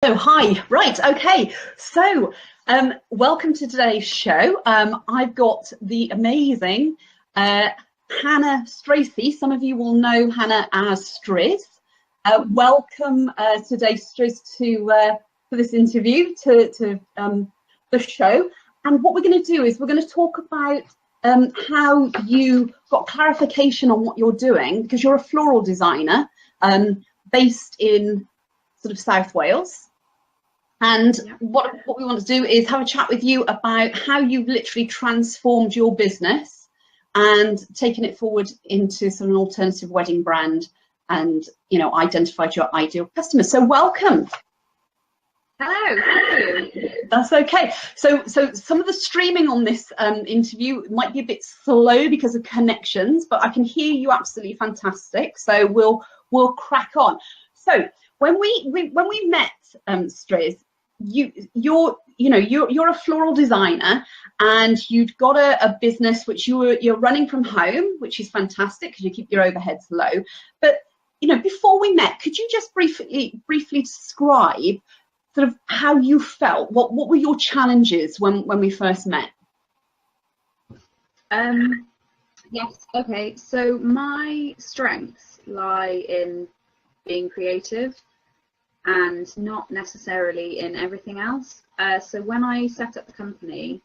So hi, right, okay. So welcome to today's show. I've got the amazing Hannah Stracy. Some of you will know Hannah as Strizz. Welcome today, Strizz, for this interview, to the show. And what we're going to do is we're going to talk about how you got clarification on what you're doing, because you're a floral designer based in sort of South Wales. And what we want to do is have a chat with you about how you've literally transformed your business and taken it forward into sort of an alternative wedding brand and, you know, identified your ideal customer. So welcome. Hello, thank you. That's okay. So some of the streaming on this interview might be a bit slow because of connections, but I can hear you absolutely fantastic. So we'll crack on. So when we met, Strizz, you're a floral designer, and you'd got a business which you're running from home, which is fantastic because you keep your overheads low. But you know, before we met, could you just briefly describe sort of how you felt? What were your challenges when we first met? Yes, okay. So my strengths lie in being creative and not necessarily in everything else. So when I set up the company,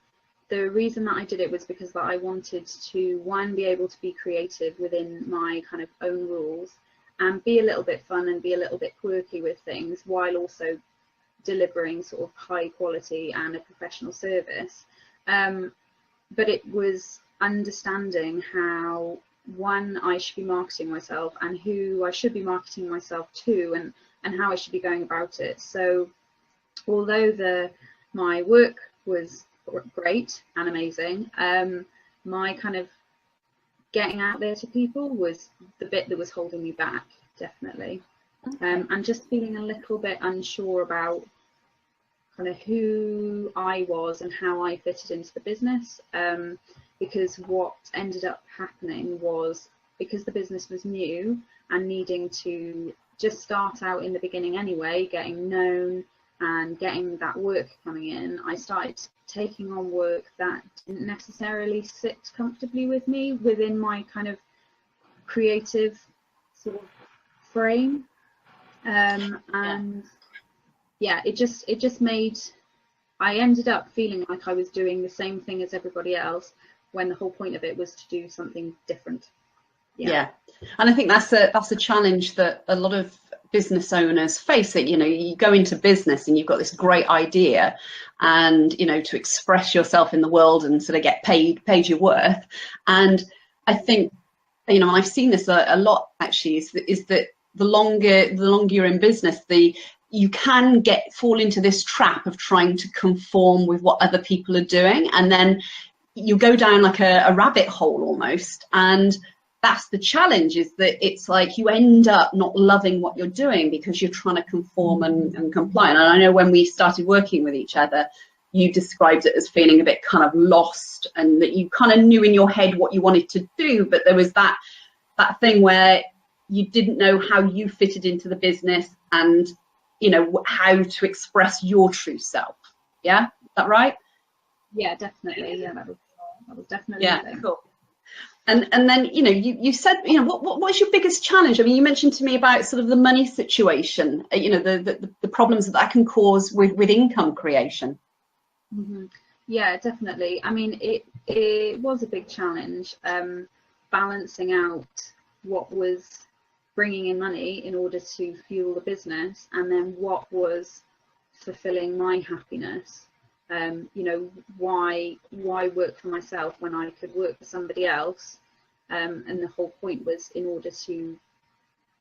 the reason that I did it was because that I wanted to, one, be able to be creative within my kind of own rules and be a little bit fun and be a little bit quirky with things, while also delivering sort of high quality and a professional service. But it was understanding how, one, I should be marketing myself and who I should be marketing myself to, and how I should be going about it. So although my work was great and amazing, my kind of getting out there to people was the bit that was holding me back, definitely. And just feeling a little bit unsure about kind of who I was and how I fitted into the business, because what ended up happening was, because the business was new and needing to just start out in the beginning anyway, getting known and getting that work coming in, I started taking on work that didn't necessarily sit comfortably with me within my kind of creative sort of frame. And yeah, it just made, I ended up feeling like I was doing the same thing as everybody else, when the whole point of it was to do something different. Yeah, and I think that's a challenge that a lot of business owners face. It, you know, you go into business and you've got this great idea, and you know, to express yourself in the world and sort of get paid your worth. And I think, you know, and I've seen this a lot actually, is that the longer you're in business, you can fall into this trap of trying to conform with what other people are doing, and then you go down like a rabbit hole almost. And that's the challenge, is that it's like you end up not loving what you're doing because you're trying to conform and comply. And I know when we started working with each other, you described it as feeling a bit kind of lost, and that you kind of knew in your head what you wanted to do, but there was that thing where you didn't know how you fitted into the business and, you know, how to express your true self. Yeah, is that right? Yeah, definitely. Yeah, that was definitely cool. And then, you know, you said, you know, what was your biggest challenge? I mean, you mentioned to me about sort of the money situation, you know, the problems that can cause with income creation. Mm-hmm. Yeah, definitely. I mean, it was a big challenge, balancing out what was bringing in money in order to fuel the business, and then what was fulfilling my happiness. You know, why work for myself when I could work for somebody else? And the whole point was in order to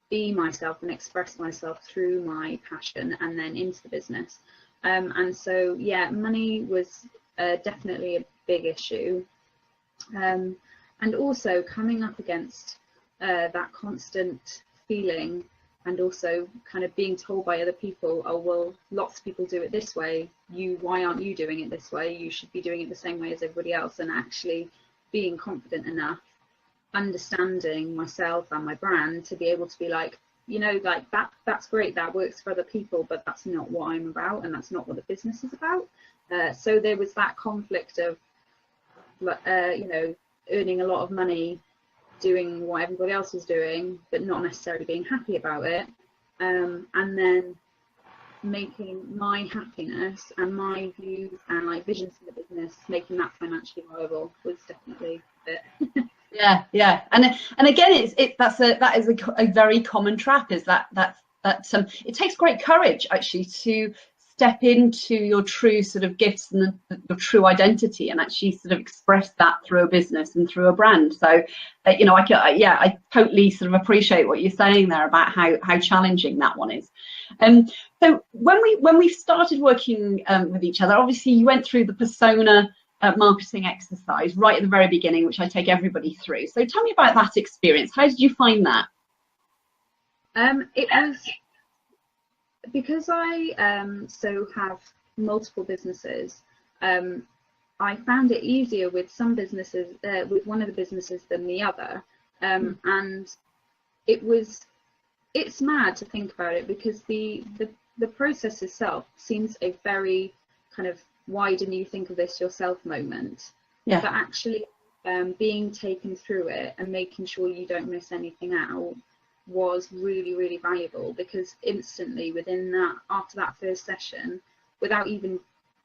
be myself and express myself through my passion and then into the business. And so, yeah, money was definitely a big issue. And also coming up against that constant feeling, and also kind of being told by other people, oh, well, lots of people do it this way, why aren't you doing it this way? You should be doing it the same way as everybody else. And actually being confident enough, understanding myself and my brand to be able to be like, you know, like that's great, that works for other people, but that's not what I'm about, and that's not what the business is about. So there was that conflict of, you know, earning a lot of money doing what everybody else was doing, but not necessarily being happy about it. And then making my happiness and my views and like visions for the business, making that financially viable was definitely it. Yeah, and again, that is a very common trap. Is that it takes great courage actually to step into your true sort of gifts and your true identity, and actually sort of express that through a business and through a brand. So, you know, I totally sort of appreciate what you're saying there about how challenging that one is. So when we started working with each other, obviously you went through the persona marketing exercise right at the very beginning, which I take everybody through. So tell me about that experience. How did you find that? It was because I so have multiple businesses. I found it easier with some businesses, with one of the businesses than the other, and it's mad to think about it, because the process itself seems a very kind of why didn't you think of this yourself moment. Yeah. But actually being taken through it and making sure you don't miss anything out was really, really valuable, because instantly within that, after that first session, without even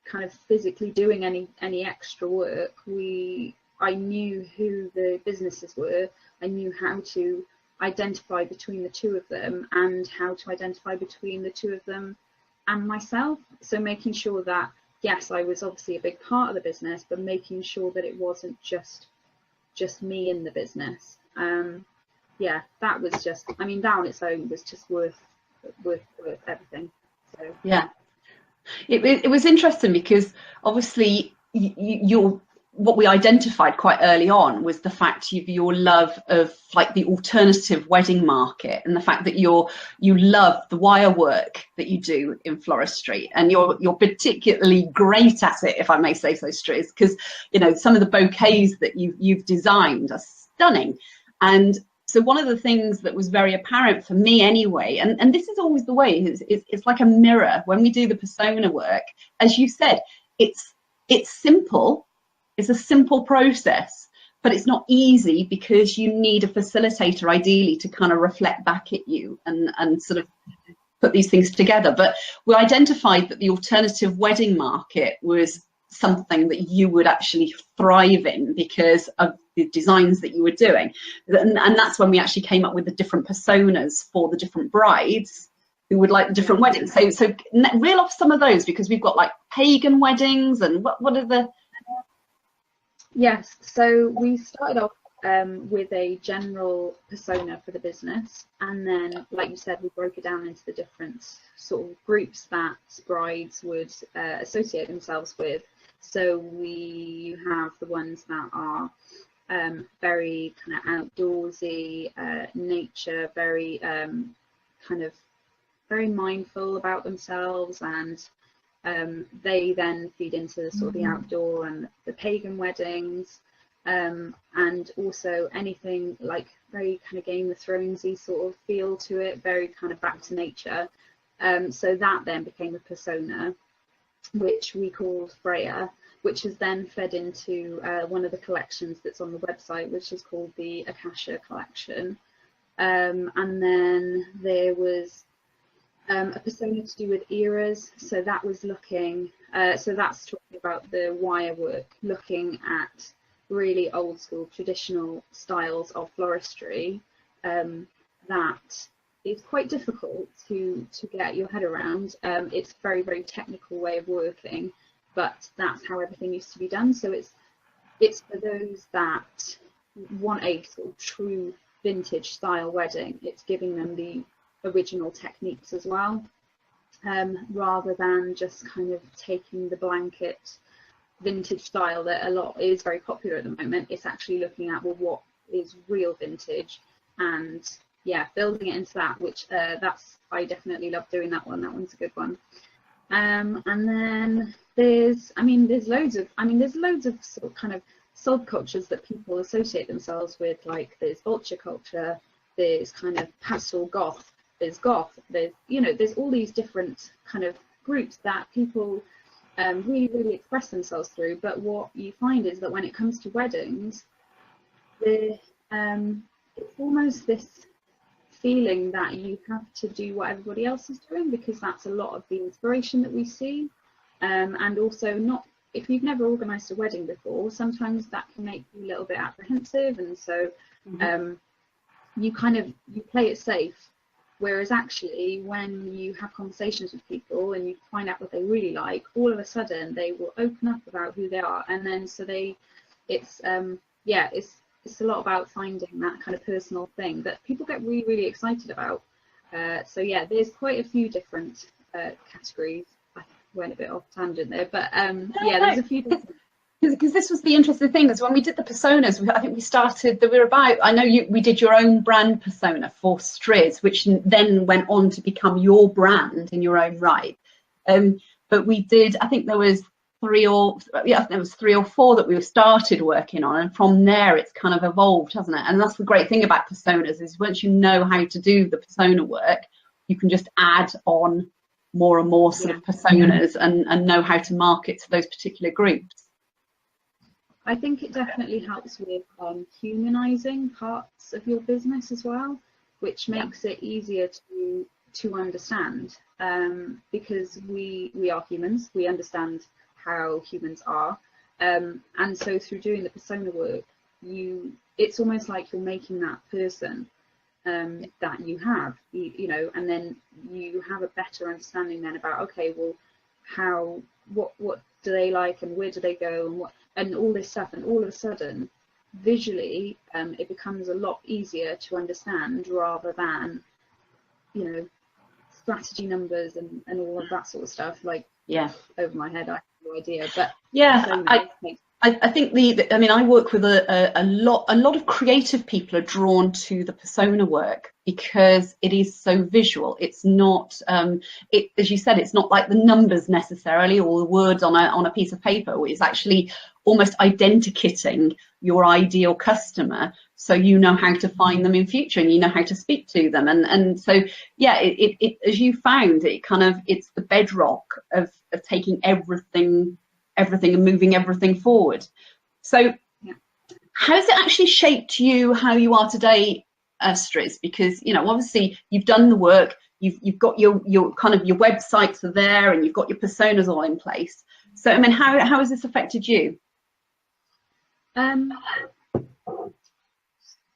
kind of physically doing any extra work, I knew who the businesses were. I knew how to identify between the two of them, and how to identify between the two of them and myself. So making sure that, yes, I was obviously a big part of the business, but making sure that it wasn't just me in the business. Yeah, that was just, I mean, that on its own was just worth everything. So yeah, it was interesting, because obviously what we identified quite early on was the fact of your love of like the alternative wedding market, and the fact that you love the wire work that you do in floristry, and you're particularly great at it, if I may say so, Strizz, because you know some of the bouquets that you've designed are stunning. And so one of the things that was very apparent for me anyway, and this is always the way, it's like a mirror when we do the persona work. As you said, it's simple. It's a simple process, but it's not easy, because you need a facilitator ideally to kind of reflect back at you and sort of put these things together. But we identified that the alternative wedding market was something that you would actually thrive in because of the designs that you were doing. And that's when we actually came up with the different personas for the different brides who would like the different weddings. So reel off some of those, because we've got like pagan weddings, and what are the... Yes, so we started off with a general persona for the business, and then, like you said, we broke it down into the different sort of groups that brides would associate themselves with. So we have the ones that are very kind of outdoorsy, nature, very kind of very mindful about themselves, and they then feed into the sort of the outdoor and the pagan weddings, and also anything like very kind of Game of Thronesy sort of feel to it, very kind of back to nature. So that then became a persona, which we called Freya, which has then fed into one of the collections that's on the website, which is called the Akasha collection. And then there was a persona to do with eras, so that was looking, so that's talking about the wire work, looking at really old school traditional styles of floristry that is quite difficult to get your head around. It's a very, very technical way of working, but that's how everything used to be done. So it's for those that want a sort of true vintage style wedding. It's giving them the original techniques as well, rather than just kind of taking the blanket vintage style that a lot is very popular at the moment. It's actually looking at, well, what is real vintage, and yeah, building it into that, which I definitely love doing that one. That one's a good one. And then there's loads of sort of kind of subcultures that people associate themselves with, like there's vulture culture, there's kind of pastel goth, there's goth, there's, you know, there's all these different kind of groups that people really express themselves through. But what you find is that when it comes to weddings, it's almost this feeling that you have to do what everybody else is doing, because that's a lot of the inspiration that we see. And also, not if you've never organised a wedding before, sometimes that can make you a little bit apprehensive, and so you play it safe. Whereas actually, when you have conversations with people and you find out what they really like, all of a sudden they will open up about who they are, and then it's a lot about finding that kind of personal thing that people get really excited about. So yeah, there's quite a few different categories. I went a bit off tangent there, but there's a few different. Because this was the interesting thing, is when we did the personas, I think we started, we did your own brand persona for Strizz, which then went on to become your brand in your own right. But we did, I think there was three or four that we started working on, and from there it's kind of evolved, hasn't it? And that's the great thing about personas, is once you know how to do the persona work, you can just add on more and more sort of personas and know how to market to those particular groups. I think it definitely helps with humanizing parts of your business as well, which makes it easier to understand, because we are humans, we understand how humans are, and so through doing the persona work, it's almost like you're making that person that you have, you know, and then you have a better understanding then about, okay, well, what do they like, and where do they go, and all this stuff, and all of a sudden visually it becomes a lot easier to understand, rather than, you know, strategy numbers and all of that sort of stuff, like over my head. I have no idea, but I think I work with a lot of creative people are drawn to the persona work because it is so visual. It's not, as you said, it's not like the numbers necessarily, or the words on a piece of paper. It's actually almost identikitting your ideal customer, so you know how to find them in future, and you know how to speak to them. And so it as you found, it's the bedrock of taking everything and moving everything forward. So how has it actually shaped you, how you are today, Strizz? Because, you know, obviously you've done the work, you've got your kind of your websites are there, and you've got your personas all in place. So I mean, how has this affected you?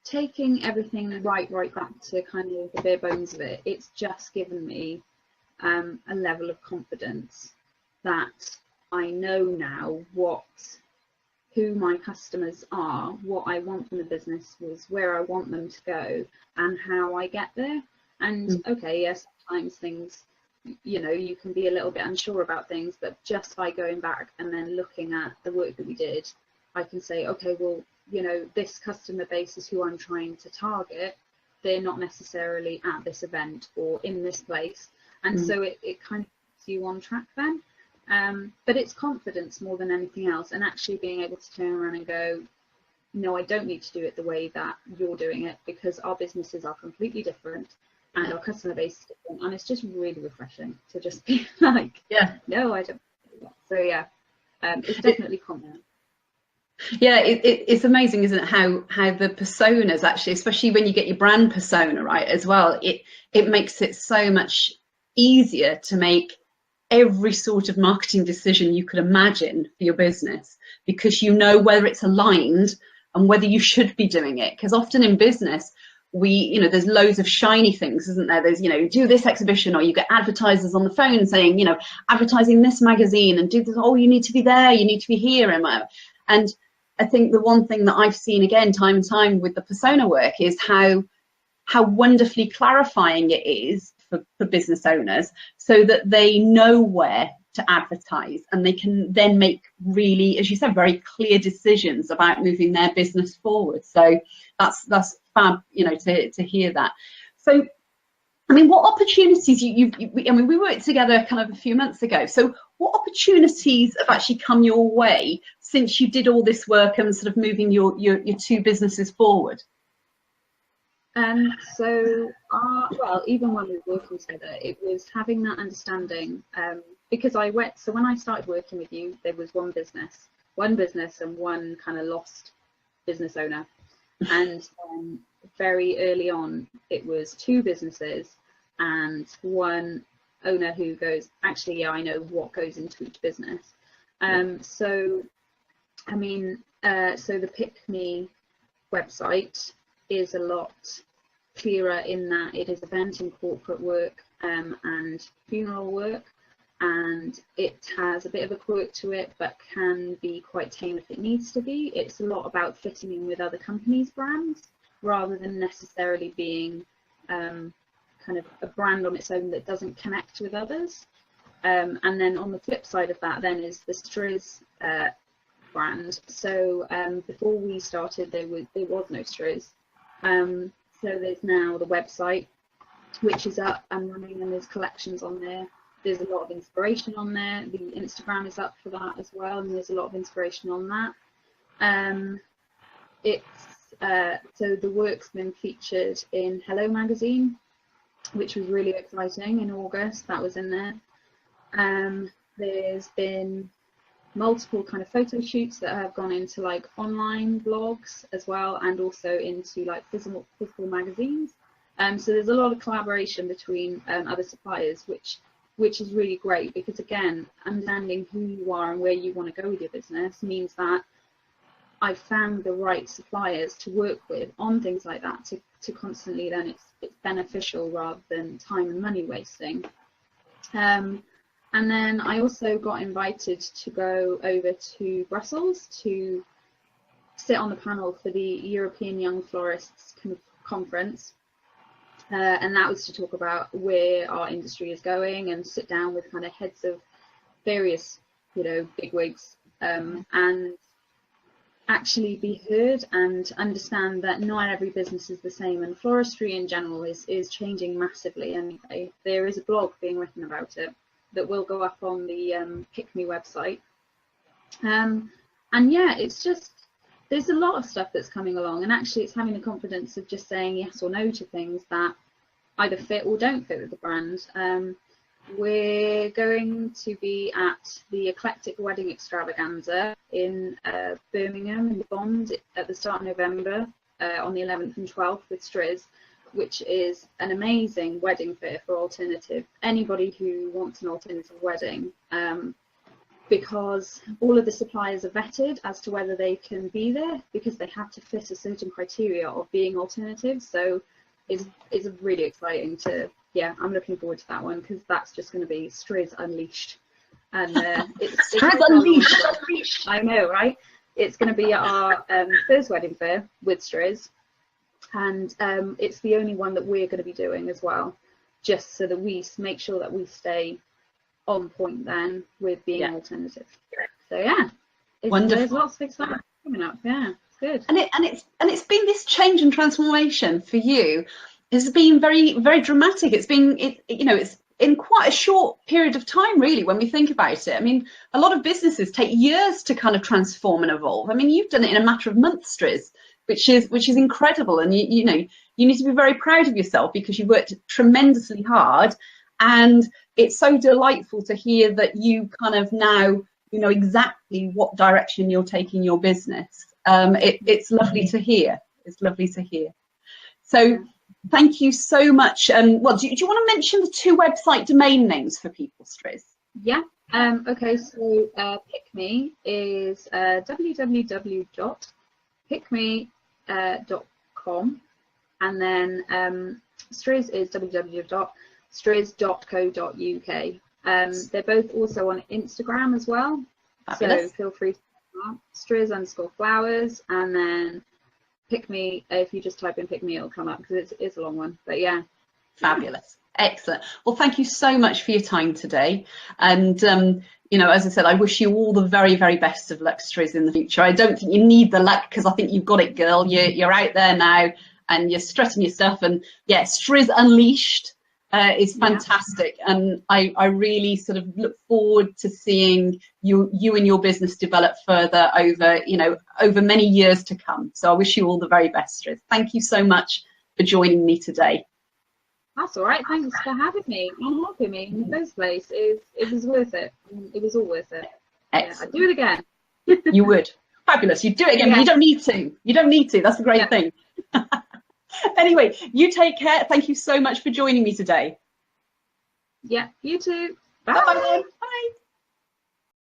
Taking everything right back to kind of the bare bones of it, it's just given me a level of confidence that I know now who my customers are, what I want from the business, was where I want them to go, and how I get there. And okay, yes, sometimes things, you know, you can be a little bit unsure about things, but just by going back and then looking at the work that we did, I can say, okay, well, you know, this customer base is who I'm trying to target. They're not necessarily at this event or in this place, and so it kind of keeps you on track then. But it's confidence more than anything else, and actually being able to turn around and go, no, I don't need to do it the way that you're doing it, because our businesses are completely different and our customer base is different, and it's just really refreshing to just be like, no, I don't do that. So it's definitely confident. Yeah, it's amazing, isn't it, how the personas actually, especially when you get your brand persona right as well, it makes it so much easier to make every sort of marketing decision you could imagine for your business, because you know whether it's aligned and whether you should be doing it. Because often in business, there's loads of shiny things, isn't there? There's, do this exhibition, or you get advertisers on the phone saying, advertising this magazine, and do this, oh, you need to be there, you need to be here, and whatever. And I think the one thing that I've seen again time and time with the persona work is how wonderfully clarifying it is for business owners, so that they know where to advertise, and they can then make really, as you said, very clear decisions about moving their business forward. So that's fab, to hear that. So I mean, what opportunities we worked together kind of a few months ago. So what opportunities have actually come your way since you did all this work and sort of moving your two businesses forward? Well, even when we were working together, it was having that understanding, because when I started working with you, there was one business and one kind of lost business owner. And very early on, it was two businesses and one owner who goes, actually, yeah, I know what goes into each business. So, I mean, so the Pick Me website is a lot clearer in that it is event and corporate work and funeral work, and it has a bit of a quirk to it, but can be quite tame if it needs to be. It's a lot about fitting in with other companies' brands rather than necessarily being kind of a brand on its own that doesn't connect with others. And then on the flip side of that then is the Strizz brand. So before we started, there was no Strizz. So there's now the website, which is up and running, and there's collections on there. There's a lot of inspiration on there. The Instagram is up for that as well, and there's a lot of inspiration on that. So the work's been featured in Hello magazine, which was really exciting in August. That was in there. There's been multiple kind of photo shoots that have gone into like online blogs as well, and also into like physical magazines. So there's a lot of collaboration between other suppliers, which is really great, because again, understanding who you are and where you want to go with your business means that I've found the right suppliers to work with on things like that to constantly then it's beneficial rather than time and money wasting. And then I also got invited to go over to Brussels to sit on the panel for the European Young Florists Conference. And that was to talk about where our industry is going and sit down with kind of heads of various, bigwigs, and actually be heard and understand that not every business is the same, and floristry in general is changing massively. And there is a blog being written about it that will go up on the Pick Me website. And yeah, it's just, there's a lot of stuff that's coming along, and actually it's having the confidence of just saying yes or no to things that either fit or don't fit with the brand. We're going to be at the Eclectic Wedding Extravaganza in Birmingham in the Bond at the start of November, on the 11th and 12th with Strizz, which is an amazing wedding fair for alternative, anybody who wants an alternative wedding, because all of the suppliers are vetted as to whether they can be there, because they have to fit a certain criteria of being alternative. So it's really exciting to, yeah, I'm looking forward to that one, because that's just going to be Strizz unleashed. And it's Strizz unleashed. I know, right? It's going to be our first wedding fair with Strizz, and it's the only one that we're going to be doing as well, just so that we make sure that we stay on point then with being alternative. So yeah, wonderful. There's lots of excitement coming up. Yeah, it's good. And it's been this change and transformation for you. It's been very, very dramatic. It's been it's in quite a short period of time, really, when we think about it. I mean, a lot of businesses take years to kind of transform and evolve. I mean, you've done it in a matter of months, Strizz, which is incredible. And you need to be very proud of yourself, because you worked tremendously hard, and it's so delightful to hear that you kind of now know exactly what direction you're taking your business. It's lovely to hear. It's lovely to hear. So thank you so much. Well, do you want to mention the two website domain names for people, Strizz? Yeah. Okay. So Pick Me is www.pickme.com, and then Strizz is www.strizz.co.uk. They're both also on Instagram as well. Fabulous. So feel free to Strizz_flowers, and then Pick Me. If you just type in Pick Me, it'll come up, because it's a long one. But yeah. Fabulous. Excellent. Well, thank you so much for your time today. And, as I said, I wish you all the very, very best of luck, Strizz, in the future. I don't think you need the luck, because I think you've got it, girl. You're out there now and you're strutting your stuff. And yeah, Strizz Unleashed is fantastic. Yeah. And I really sort of look forward to seeing you and your business develop further over many years to come. So I wish you all the very best, Strizz. Thank you so much for joining me today. That's all right. Thanks for having me and helping me in the first place. It was worth it. It was all worth it. Excellent. Yeah, I'd do it again. You would. Fabulous. You'd do it again, but you don't need to. You don't need to. That's the great thing. Anyway, you take care. Thank you so much for joining me today. Yeah, you too. Bye. Bye. Bye.